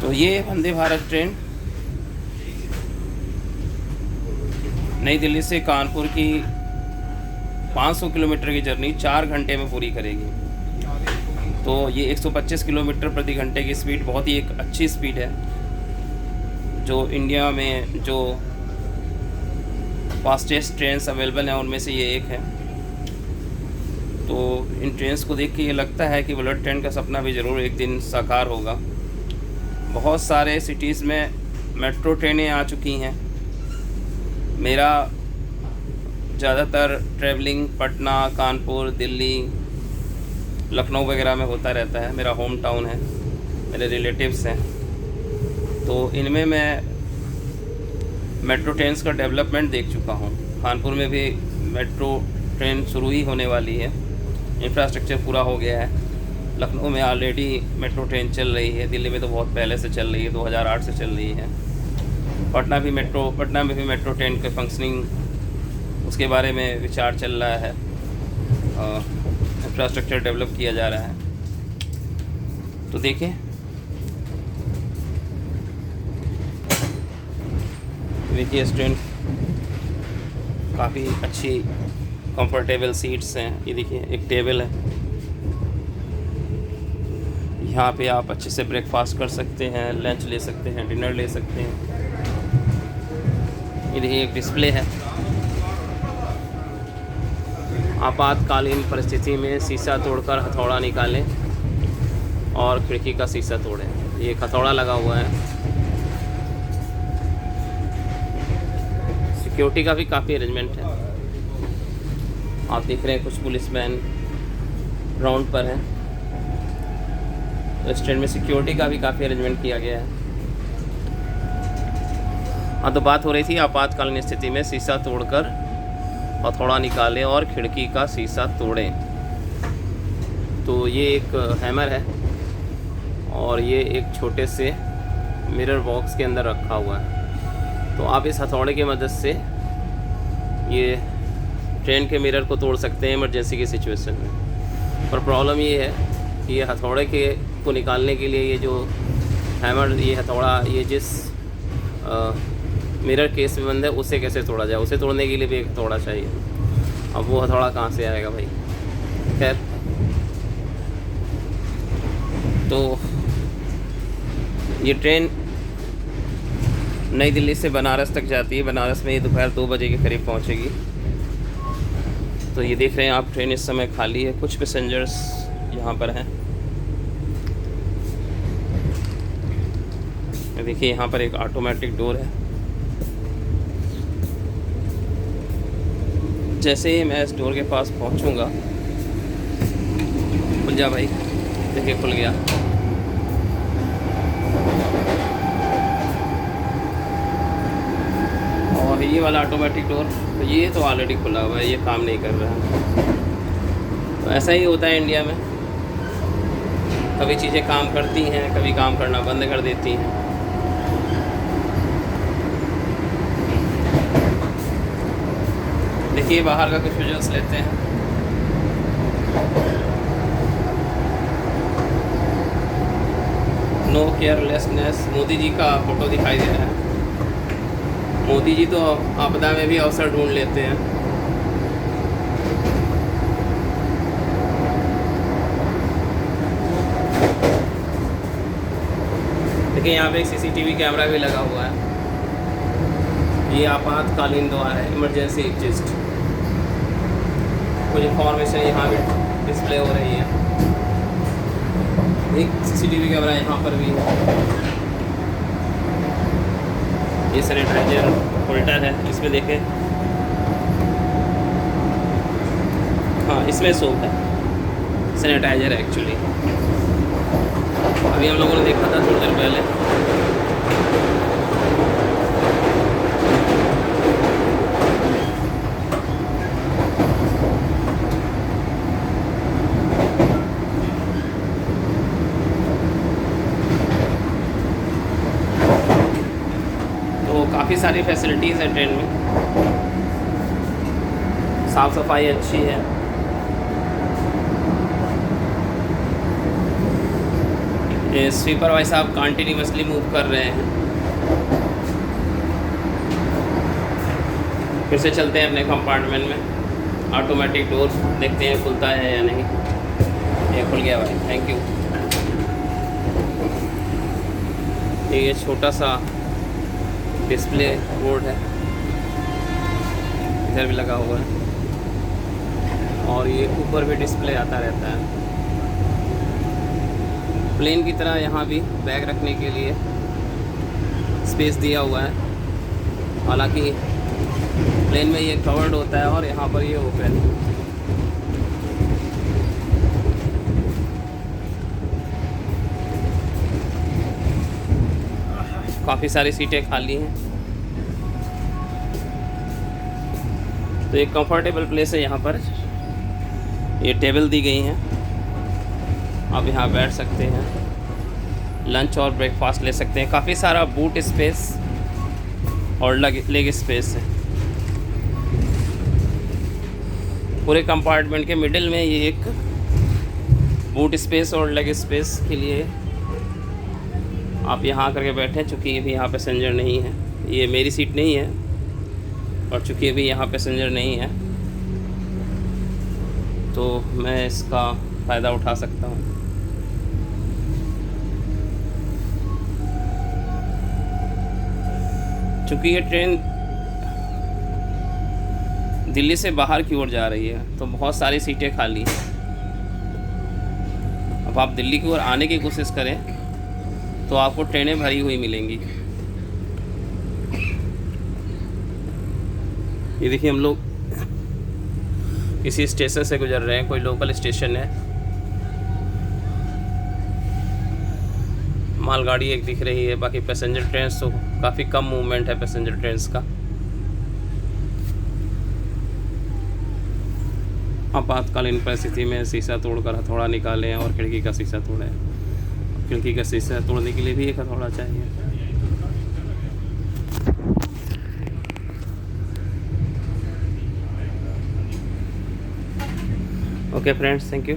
तो ये वंदे भारत ट्रेन नई दिल्ली से कानपुर की 500 किलोमीटर की जर्नी 4 घंटे में पूरी करेगी। तो ये 125 किलोमीटर प्रति घंटे की स्पीड बहुत ही एक अच्छी स्पीड है, जो इंडिया में जो फास्टेस्ट ट्रेन्स अवेलेबल हैं उनमें से ये एक है। तो इन ट्रेन्स को देख के ये लगता है कि बुलेट ट्रेन का सपना भी ज़रूर एक दिन साकार होगा। बहुत सारे सिटीज़ में मेट्रो ट्रेनें आ चुकी हैं। मेरा ज़्यादातर ट्रैवलिंग पटना, कानपुर, दिल्ली, लखनऊ वगैरह में होता रहता है। मेरा होम टाउन है, मेरे रिलेटिव्स हैं। तो इनमें मैं मेट्रो ट्रेन्स का डेवलपमेंट देख चुका हूँ। कानपुर में भी मेट्रो ट्रेन शुरू ही होने वाली है, इंफ्रास्ट्रक्चर पूरा हो गया है। लखनऊ में ऑलरेडी मेट्रो ट्रेन चल रही है, दिल्ली में तो बहुत पहले से चल रही है, 2008 से चल रही है। पटना में भी मेट्रो ट्रेन के फंक्शनिंग उसके बारे में विचार चल रहा है, इंफ्रास्ट्रक्चर डेवलप किया जा रहा है। तो देखिए, इस ट्रेन काफ़ी अच्छी कंफर्टेबल सीट्स हैं। ये देखिए, एक टेबल है, यहाँ पे आप अच्छे से ब्रेकफास्ट कर सकते हैं, लंच ले सकते हैं, डिनर ले सकते हैं। ये देखिए, एक डिस्प्ले है। आपातकालीन परिस्थिति में शीशा तोड़कर हथौड़ा निकालें और खिड़की का शीशा तोड़ें। ये हथौड़ा लगा हुआ है। सिक्योरिटी का भी काफ़ी अरेंजमेंट है। आप देख रहे हैं कुछ पुलिसमैन राउंड पर हैं। इस ट्रेन में सिक्योरिटी का भी काफ़ी अरेंजमेंट किया गया है। हाँ, तो बात हो रही थी आपातकालीन स्थिति में शीशा तोड़कर हथौड़ा निकालें और खिड़की का शीशा तोड़ें। तो ये एक हैमर है और ये एक छोटे से मिरर बॉक्स के अंदर रखा हुआ है। तो आप इस हथौड़े की मदद से ये ट्रेन के मिरर को तोड़ सकते हैं इमरजेंसी की सिचुएशन में। पर प्रॉब्लम ये है कि ये हथौड़े को निकालने के लिए ये जो हैमर, ये हथौड़ा, ये जिस मिरर केस में बंद है उसे कैसे तोड़ा जाए, उसे तोड़ने के लिए भी एक हथौड़ा चाहिए। अब वो हथौड़ा कहाँ से आएगा भाई। खैर, तो ये ट्रेन नई दिल्ली से बनारस तक जाती है। बनारस में ये दोपहर 2 बजे के करीब पहुंचेगी। तो ये देख रहे हैं आप, ट्रेन इस समय खाली है, कुछ पैसेंजर्स यहाँ पर हैं। देखिए, यहाँ पर एक ऑटोमेटिक डोर है। जैसे ही मैं इस डोर के पास पहुँचूँगा, खुल जा भाई। देखिए, खुल गया। और ये वाला ऑटोमेटिक डोर, तो ये तो ऑलरेडी खुला हुआ है, ये काम नहीं कर रहा है। तो ऐसा ही होता है इंडिया में, कभी चीज़ें काम करती हैं, कभी काम करना बंद कर देती हैं। देखिए, बाहर का कुछ विजुअल्स लेते हैं। नो केयरलेसनेस, मोदी जी का फोटो दिखाई दे रहा है। मोदी जी तो आपदा में भी अवसर ढूंढ लेते हैं। देखिए, यहाँ पे एक सीसीटीवी कैमरा भी लगा हुआ है। ये आपातकालीन द्वार है, इमरजेंसी एग्जिस्ट। कुछ इन्फॉर्मेशन यहाँ भी डिस्प्ले हो रही है। एक सीसीटीवी कैमरा यहाँ पर भी है। ये सैनिटाइजर होल्डर है, इसमें देखें। हाँ, इसमें सोप है, सैनिटाइजर है एक्चुअली। अभी हम लोगों ने देखा था थोड़ी देर पहले। काफ़ी सारी फैसिलिटीज़ हैं ट्रेन में। साफ़ सफाई अच्छी है। ये स्वीपर भाई साहब कंटिन्यूसली मूव कर रहे हैं। फिर से चलते हैं अपने कंपार्टमेंट में। ऑटोमेटिक डोर देखते हैं खुलता है या नहीं। ये खुल गया भाई, थैंक यू। ये छोटा सा डिस्प्ले बोर्ड है, इधर भी लगा हुआ है, और ये ऊपर भी डिस्प्ले आता रहता है। प्लेन की तरह यहाँ भी बैग रखने के लिए स्पेस दिया हुआ है। हालांकि प्लेन में ये कवर्ड होता है और यहाँ पर ये ओपन। काफ़ी सारी सीटें खाली हैं, तो एक कंफर्टेबल प्लेस है। यहाँ पर ये टेबल दी गई हैं, आप यहाँ बैठ सकते हैं, लंच और ब्रेकफास्ट ले सकते हैं। काफ़ी सारा बूट स्पेस और लेग स्पेस है। पूरे कंपार्टमेंट के मिडिल में ये एक बूट स्पेस और लेग स्पेस के लिए आप यहाँ करके बैठें। चूँकि ये भी यहाँ पैसेंजर नहीं है, ये मेरी सीट नहीं है, और चूँकि ये भी यहाँ पैसेंजर नहीं है तो मैं इसका फ़ायदा उठा सकता हूँ। चूँकि ये ट्रेन दिल्ली से बाहर की ओर जा रही है तो बहुत सारी सीटें खाली हैं। अब आप दिल्ली की ओर आने की कोशिश करें तो आपको ट्रेनें भरी हुई मिलेंगी। ये देखिए, हम लोग किसी स्टेशन से गुजर रहे हैं, कोई लोकल स्टेशन है। मालगाड़ी एक दिख रही है, बाकी पैसेंजर ट्रेन तो काफ़ी कम मूवमेंट है पैसेंजर ट्रेन का। आपातकालीन परिस्थिति में शीशा तोड़कर हथौड़ा निकालें और खिड़की का शीशा तोड़ें। खिड़की का शीशा तोड़ने के लिए भी एक हथौड़ा चाहिए। Okay friends, thank you.